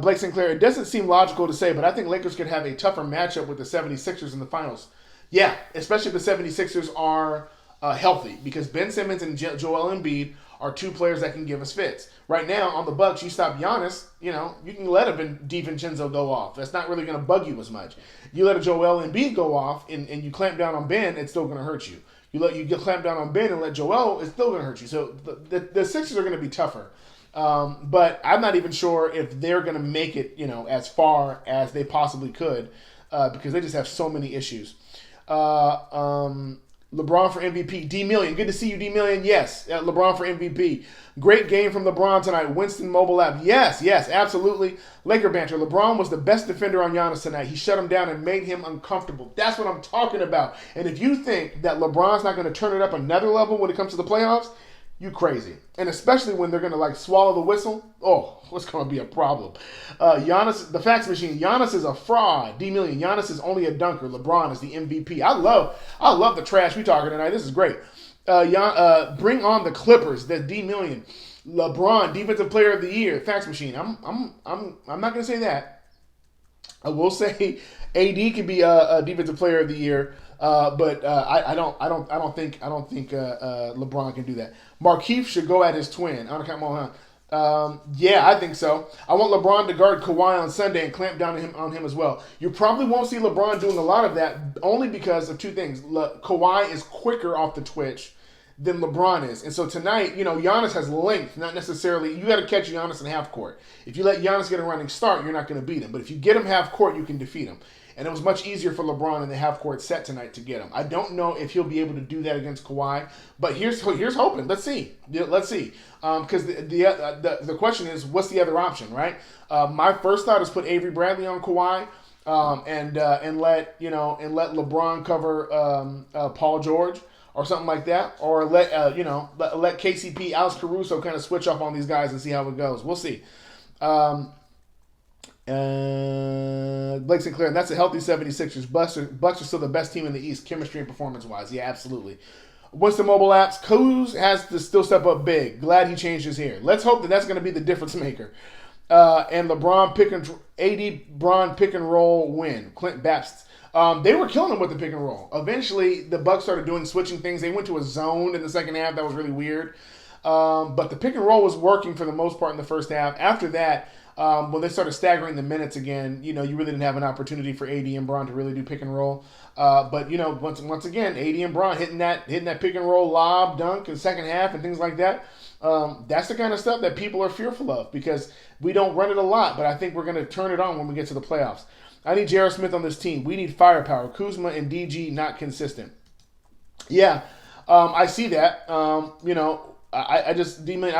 Speaker 1: Blake Sinclair, it doesn't seem logical to say, but I think Lakers could have a tougher matchup with the 76ers in the finals. Yeah, especially if the 76ers are healthy, because Ben Simmons and Joel Embiid are two players that can give us fits. Right now, on the Bucks, you stop Giannis, you can let a DiVincenzo go off. That's not really going to bug you as much. You let a Joel Embiid go off and you clamp down on Ben, it's still going to hurt you. You clamp down on Ben and let Joel, it's still going to hurt you. So the Sixers are going to be tougher. But I'm not even sure if they're going to make it, as far as they possibly could, because they just have so many issues. LeBron for MVP. D Million. Good to see you, D Million. Yes. LeBron for MVP. Great game from LeBron tonight. Winston mobile app. Yes, absolutely. Laker banter. LeBron was the best defender on Giannis tonight. He shut him down and made him uncomfortable. That's what I'm talking about. And if you think that LeBron's not going to turn it up another level when it comes to the playoffs, you crazy. And especially when they're going to swallow the whistle. Oh, what's going to be a problem? Giannis, the fax machine. Giannis is a fraud. D Million. Giannis is only a dunker. LeBron is the MVP. I love the trash we talking tonight. This is great. Bring on the Clippers. The D Million. LeBron, defensive player of the year. Fax machine. I'm not going to say that. I will say AD could be a defensive player of the year. But I don't think LeBron can do that. Markieff should go at his twin. Yeah, I think so. I want LeBron to guard Kawhi on Sunday and clamp down on him as well. You probably won't see LeBron doing a lot of that, only because of two things. Kawhi is quicker off the twitch than LeBron is. And so tonight, Giannis has length, not necessarily. You got to catch Giannis in half court. If you let Giannis get a running start, you're not going to beat him. But if you get him half court, you can defeat him. And it was much easier for LeBron in the half-court set tonight to get him. I don't know if he'll be able to do that against Kawhi, but here's hoping. Let's see. Because the question is, what's the other option, right? My first thought is put Avery Bradley on Kawhi, and let LeBron cover Paul George or something like that, or let KCP, Alex Caruso kind of switch off on these guys and see how it goes. We'll see. Blake Sinclair, and that's a healthy 76ers. Bucks are still the best team in the East, chemistry and performance-wise. Yeah, absolutely. Winston mobile apps, Kuz has to still step up big. Glad he changed his hair. Let's hope that's going to be the difference maker. And LeBron pick and roll win. Clint Baptist. They were killing him with the pick and roll. Eventually, the Bucks started switching things. They went to a zone in the second half. That was really weird. But the pick and roll was working for the most part in the first half. After that, when they started staggering the minutes again, you really didn't have an opportunity for AD and Bron to really do pick and roll. But once again, AD and Bron hitting that pick and roll lob dunk in the second half and things like that. That's the kind of stuff that people are fearful of because we don't run it a lot. But I think we're going to turn it on when we get to the playoffs. I need J.R. Smith on this team. We need firepower. Kuzma and DG not consistent. Yeah, I see that. I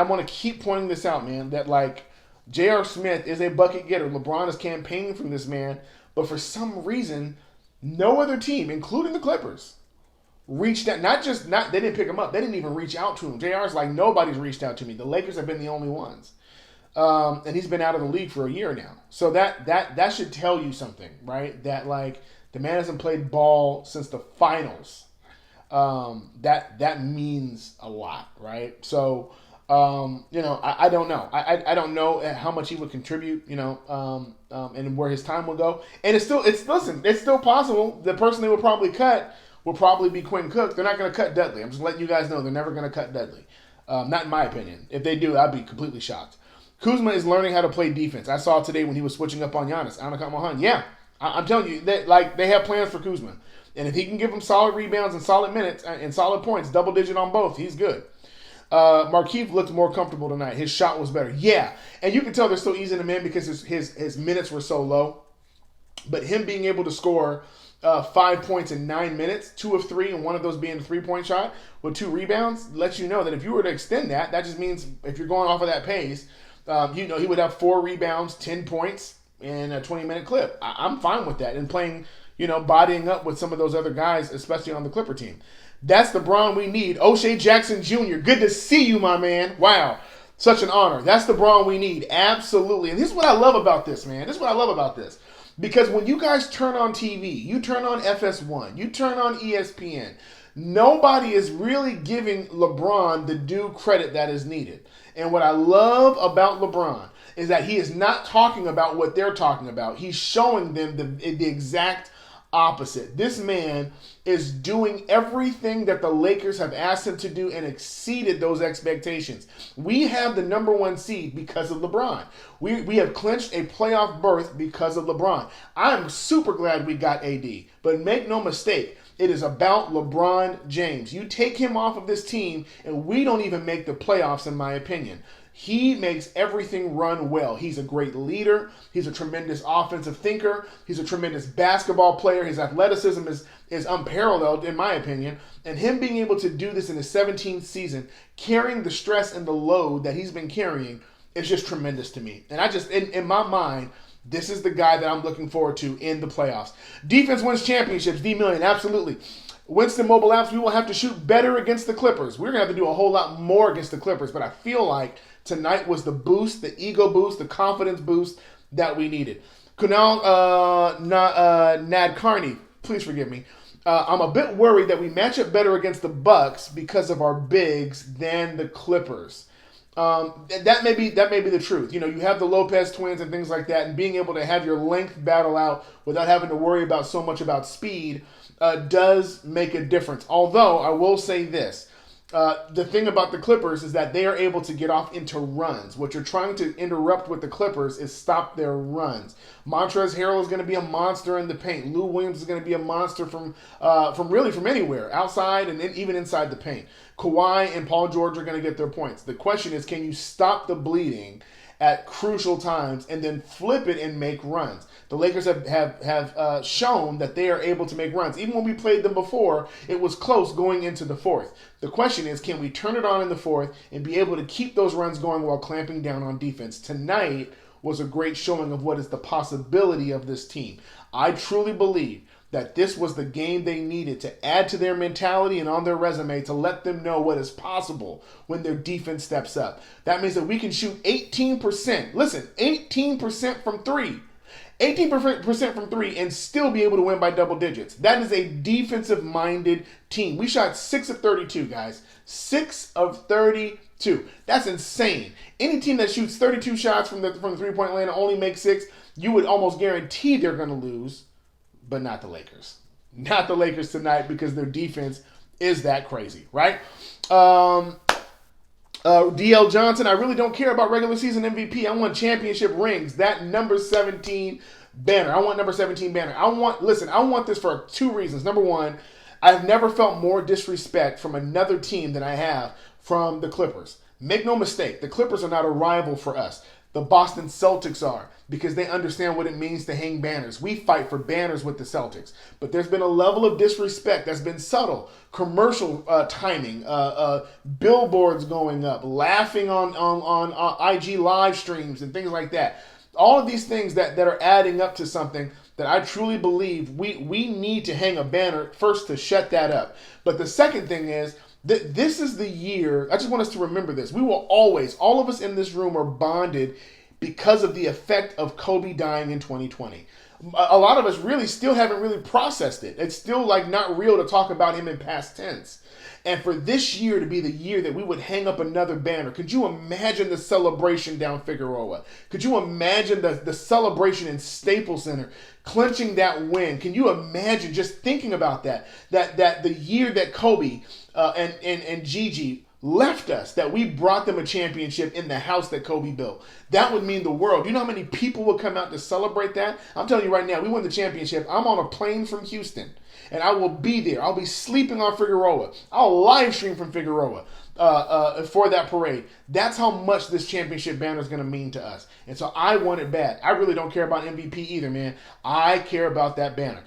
Speaker 1: want to keep pointing this out, man. That J.R. Smith is a bucket getter. LeBron is campaigning from this man. But for some reason, no other team, including the Clippers, reached out. They didn't pick him up. They didn't even reach out to him. JR's nobody's reached out to me. The Lakers have been the only ones. And he's been out of the league for a year now. So that should tell you something, right? That the man hasn't played ball since the finals. That means a lot, right? So I don't know. I don't know how much he would contribute, and where his time will go. And it's still possible. The person they would probably cut will probably be Quinn Cook. They're not going to cut Dudley. I'm just letting you guys know they're never going to cut Dudley. Not in my opinion. If they do, I'd be completely shocked. Kuzma is learning how to play defense. I saw today when he was switching up on Giannis. Antetokounmpo. Yeah, I'm telling you that they have plans for Kuzma, and if he can give them solid rebounds and solid minutes and solid points, double digit on both, he's good. Markieff looked more comfortable tonight. His shot was better. Yeah, and you can tell they're still easing him in because his minutes were so low. But him being able to score 5 points in 9 minutes, 2 of 3, and one of those being a 3-point shot with 2 rebounds, lets you know that if you were to extend that, that just means if you're going off of that pace, he would have 4 rebounds, 10 points in a 20-minute clip. I'm fine with that and playing, bodying up with some of those other guys, especially on the Clipper team. That's the Braun we need. O'Shea Jackson Jr., good to see you, my man. Wow. Such an honor. That's the Braun we need. Absolutely. And this is what I love about this, man. This is what I love about this. Because when you guys turn on TV, you turn on FS1, you turn on ESPN, nobody is really giving LeBron the due credit that is needed. And what I love about LeBron is that he is not talking about what they're talking about. He's showing them the exact opposite. This man is doing everything that the Lakers have asked him to do and exceeded those expectations. We have the number 1 seed because of LeBron. We have clinched a playoff berth because of LeBron. I'm super glad we got AD, but make no mistake, it is about LeBron James. You take him off of this team and we don't even make the playoffs, in my opinion. He makes everything run well. He's a great leader. He's a tremendous offensive thinker. He's a tremendous basketball player. His athleticism is unparalleled, in my opinion. And him being able to do this in his 17th season, carrying the stress and the load that he's been carrying, is just tremendous to me. And I just, in my mind, this is the guy that I'm looking forward to in the playoffs. Defense wins championships. D Million, absolutely. Winston Mobile Apps, we will have to shoot better against the Clippers. We're going to have to do a whole lot more against the Clippers, but I feel like tonight was the boost, the ego boost, the confidence boost that we needed. Kunal Nadkarni, please forgive me. I'm a bit worried that we match up better against the Bucks because of our bigs than the Clippers. That may be the truth. You have the Lopez twins and things like that, and being able to have your length battle out without having to worry about so much about speed does make a difference. Although I will say this. The thing about the Clippers is that they are able to get off into runs. What you're trying to interrupt with the Clippers is stop their runs. Montrezl Harrell is going to be a monster in the paint. Lou Williams is going to be a monster from anywhere, outside and even inside the paint. Kawhi and Paul George are going to get their points. The question is, can you stop the bleeding at crucial times and then flip it and make runs? The Lakers have shown that they are able to make runs. Even when we played them before, it was close going into the fourth. The question is, can we turn it on in the fourth and be able to keep those runs going while clamping down on defense? Tonight was a great showing of what is the possibility of this team. I truly believe that this was the game they needed to add to their mentality and on their resume to let them know what is possible when their defense steps up. That means that we can shoot 18%. Listen, 18% from 3. 18% from 3 and still be able to win by double digits. That is a defensive-minded team. We shot 6 of 32, guys. 6 of 32. That's insane. Any team that shoots 32 shots from the three-point line and only makes 6, you would almost guarantee they're going to lose. But not the Lakers. Not the Lakers tonight because their defense is that crazy, right? DL Johnson, I really don't care about regular season MVP. I want championship rings. That number 17 banner. I want number 17 banner. I want this for 2 reasons. Number 1, I've never felt more disrespect from another team than I have from the Clippers. Make no mistake, the Clippers are not a rival for us. The Boston Celtics are, because they understand what it means to hang banners. We fight for banners with the Celtics. But there's been a level of disrespect that's been subtle. Commercial timing, billboards going up, laughing on IG live streams and things like that. All of these things that are adding up to something that I truly believe we need to hang a banner first to shut that up. But the second thing is, this is the year, I just want us to remember this. We will always, all of us in this room are bonded because of the effect of Kobe dying in 2020. A lot of us really still haven't really processed it. It's still not real to talk about him in past tense. And for this year to be the year that we would hang up another banner, could you imagine the celebration down Figueroa? Could you imagine the celebration in Staples Center, clinching that win? Can you imagine just thinking about that the year that Kobe and Gigi left us, that we brought them a championship in the house that Kobe built. That would mean the world. You know how many people would come out to celebrate that? I'm telling you right now, we won the championship. I'm on a plane from Houston, and I will be there. I'll be sleeping on Figueroa. I'll live stream from Figueroa for that parade. That's how much this championship banner is going to mean to us. And so I want it bad. I really don't care about MVP either, man. I care about that banner.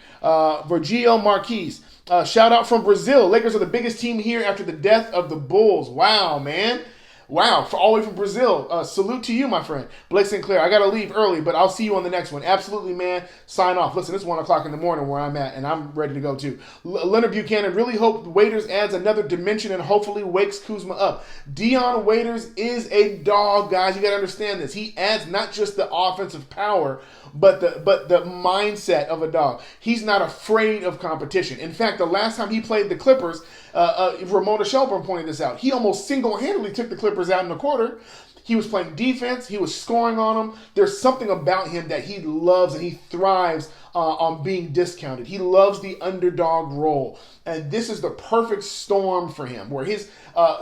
Speaker 1: Virgil Marquez. Shout out from Brazil. Lakers are the biggest team here after the death of the Bulls. Wow, man. Wow, all the way from Brazil. Salute to you, my friend. Blake Sinclair, I got to leave early, but I'll see you on the next one. Absolutely, man. Sign off. Listen, it's 1 o'clock in the morning where I'm at, and I'm ready to go, too. Leonard Buchanan, really hope Waiters adds another dimension and hopefully wakes Kuzma up. Dion Waiters is a dog, guys. You got to understand this. He adds not just the offensive power, but the mindset of a dog. He's not afraid of competition. In fact, the last time he played the Clippers, Ramona Shelburne pointed this out. He almost single-handedly took the Clippers out in the quarter. He was playing defense. He was scoring on them. There's something about him that he loves, and he thrives on being discounted. He loves the underdog role. And this is the perfect storm for him, where his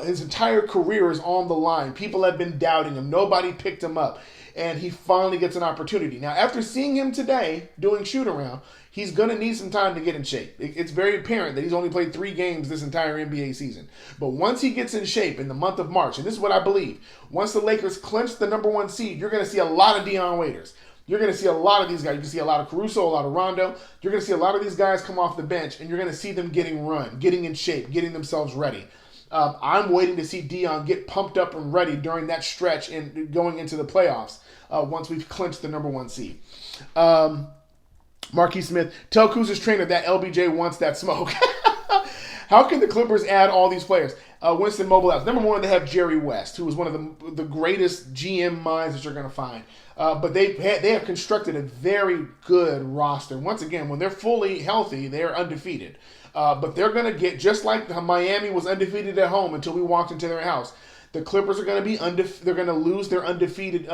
Speaker 1: entire career is on the line. People have been doubting him. Nobody picked him up. And he finally gets an opportunity. Now, after seeing him today doing shoot-around, he's going to need some time to get in shape. It's very apparent that he's only played 3 games this entire NBA season. But once he gets in shape in the month of March, and this is what I believe, once the Lakers clinch the number 1 seed, you're going to see a lot of Dion Waiters. You're going to see a lot of these guys. You can see a lot of Caruso, a lot of Rondo. You're going to see a lot of these guys come off the bench, and you're going to see them getting run, getting in shape, getting themselves ready. I'm waiting to see Dion get pumped up and ready during that stretch and going into the playoffs once we've clinched the number 1 seed. Marquis Smith, tell Kuz's trainer that LBJ wants that smoke. How can the Clippers add all these players? Winston Mobile House. Number 1, they have Jerry West, who is one of the greatest GM minds that you're going to find. But they have constructed a very good roster. Once again, when they're fully healthy, they're undefeated. But they're going to get, just like Miami was undefeated at home until we walked into their house, the Clippers are going to be they're going to lose their undefeated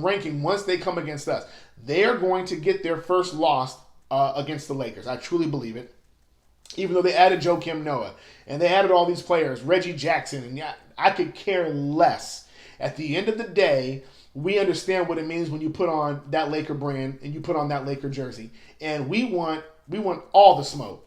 Speaker 1: ranking once they come against us. They are going to get their first loss against the Lakers. I truly believe it. Even though they added Joakim Noah and they added all these players, Reggie Jackson, and I could care less. At the end of the day, we understand what it means when you put on that Laker brand and you put on that Laker jersey. And we want all the smoke.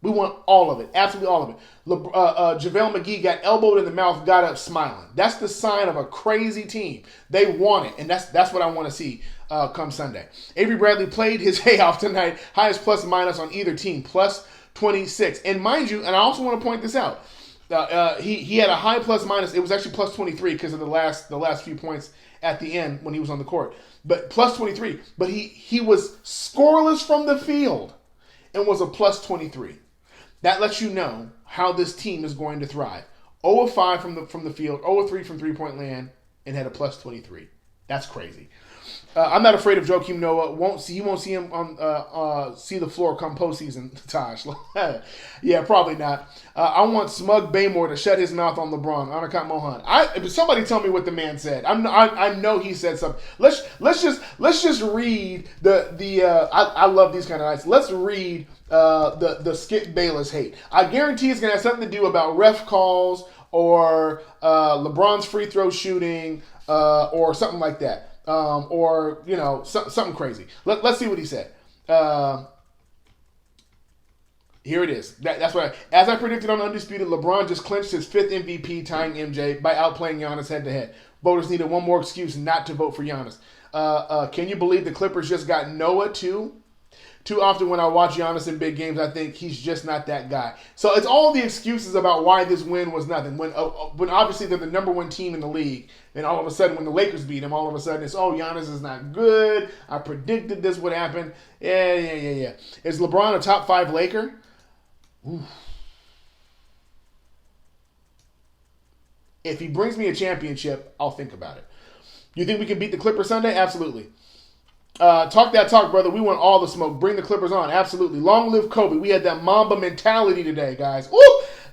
Speaker 1: We want all of it. Absolutely all of it. JaVale McGee got elbowed in the mouth, got up smiling. That's the sign of a crazy team. They want it, and that's what I want to see come Sunday. Avery Bradley played his hay off tonight. Highest plus minus on either team, plus 26. And mind you, and I also want to point this out, he had a high plus minus. It was actually plus 23 because of the last few points at the end when he was on the court. But plus 23. But he was scoreless from the field and was a plus 23. That lets you know how this team is going to thrive. 0 of 5 from the field, 0 of 3 from three-point land, and had a plus 23. That's crazy. I'm not afraid of Joakim Noah. You won't see him on see the floor come postseason, Taj. Yeah, probably not. I want Smug Baymore to shut his mouth on LeBron. Anakat Mohan. Somebody tell me what the man said. I know he said something. Let's just read the. I love these kind of nights. Let's read the Skip Bayless hate. I guarantee it's gonna have something to do about ref calls or LeBron's free throw shooting or something like that. Or something crazy. Let's see what he said. Here it is. That's what as I predicted on Undisputed, LeBron just clinched his 5th MVP, tying MJ by outplaying Giannis head-to-head. Voters needed one more excuse not to vote for Giannis. Can you believe the Clippers just got Noah too? Too often when I watch Giannis in big games, I think he's just not that guy. So it's all the excuses about why this win was nothing. When obviously they're the number 1 team in the league, and all of a sudden when the Lakers beat him, all of a sudden it's, Giannis is not good. I predicted this would happen. Yeah. Is LeBron a top 5 Laker? Oof. If he brings me a championship, I'll think about it. You think we can beat the Clippers Sunday? Absolutely. Talk that talk, brother. We want all the smoke. Bring the Clippers on. Absolutely. Long live Kobe. We had that Mamba mentality today, guys. Woo!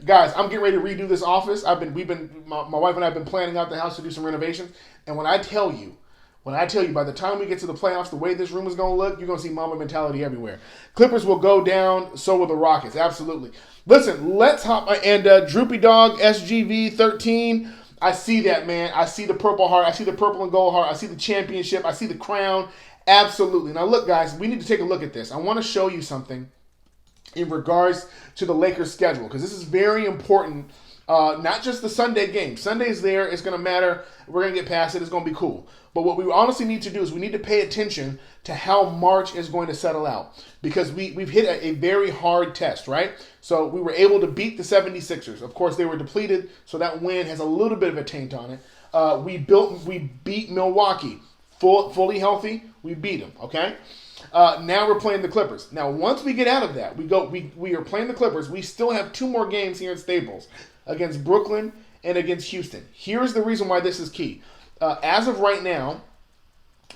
Speaker 1: Guys, I'm getting ready to redo this office. My wife and I have been planning out the house to do some renovations. And when I tell you, When I tell you, by the time we get to the playoffs, the way this room is going to look, you're going to see Mamba mentality everywhere. Clippers will go down, so will the Rockets. Absolutely. Listen, let's hop. And Droopy Dog, SGV 13. I see that, man. I see the purple heart. I see the purple and gold heart. I see the championship. I see the crown. Absolutely. Now, look, guys, we need to take a look at this. I want to show you something in regards to the Lakers' schedule, because this is very important. Not just the Sunday game. Sunday's there. It's going to matter. We're going to get past it. It's going to be cool. But what we honestly need to do is we need to pay attention to how March is going to settle out, because we've hit a very hard test, right? So we were able to beat the 76ers. Of course, they were depleted, so that win has a little bit of a taint on it. We beat Milwaukee. Fully healthy, we beat them, okay? Now we're playing the Clippers. Now, once we get out of that, we are playing the Clippers. We still have 2 more games here in Staples against Brooklyn and against Houston. Here's the reason why this is key. As of right now,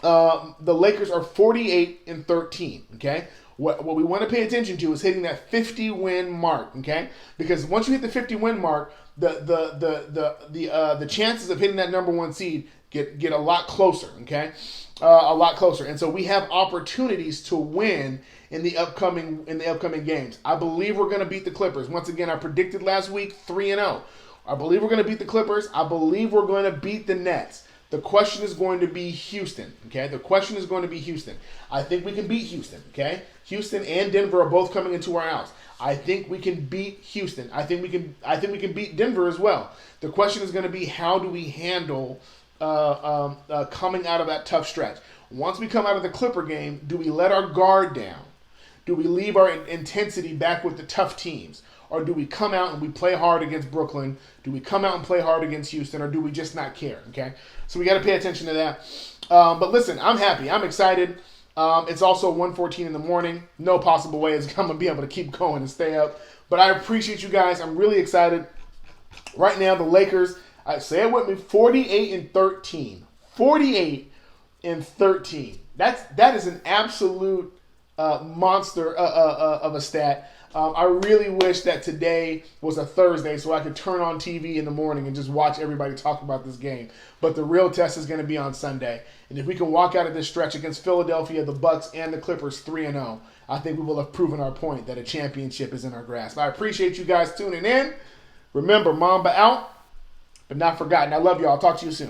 Speaker 1: the Lakers are 48-13. Okay, what we want to pay attention to is hitting that 50-win mark. Okay, because once you hit the 50-win mark, the chances of hitting that number 1 seed get a lot closer. Okay, a lot closer, and so we have opportunities to win in the upcoming games. I believe we're going to beat the Clippers. Once again, I predicted last week 3-0. I believe we're going to beat the Clippers. I believe we're going to beat the Nets. The question is going to be Houston, okay? The question is going to be Houston. I think we can beat Houston, okay? Houston and Denver are both coming into our house. I think we can beat Houston. I think we can beat Denver as well. The question is going to be, how do we handle coming out of that tough stretch? Once we come out of the Clipper game, do we let our guard down? Do we leave our intensity back with the tough teams? Or do we come out and we play hard against Brooklyn? Do we come out and play hard against Houston? Or do we just not care? Okay, so we got to pay attention to that. But listen, I'm happy. I'm excited. It's also 1:14 in the morning. No possible way is I'm going to be able to keep going and stay up. But I appreciate you guys. I'm really excited. Right now, the Lakers, say it with me, 48-13. 48-13. That is an absolute monster of a stat. I really wish that today was a Thursday so I could turn on TV in the morning and just watch everybody talk about this game. But the real test is going to be on Sunday. And if we can walk out of this stretch against Philadelphia, the Bucks, and the Clippers 3-0, I think we will have proven our point that a championship is in our grasp. I appreciate you guys tuning in. Remember, Mamba out, but not forgotten. I love y'all. I'll talk to you soon.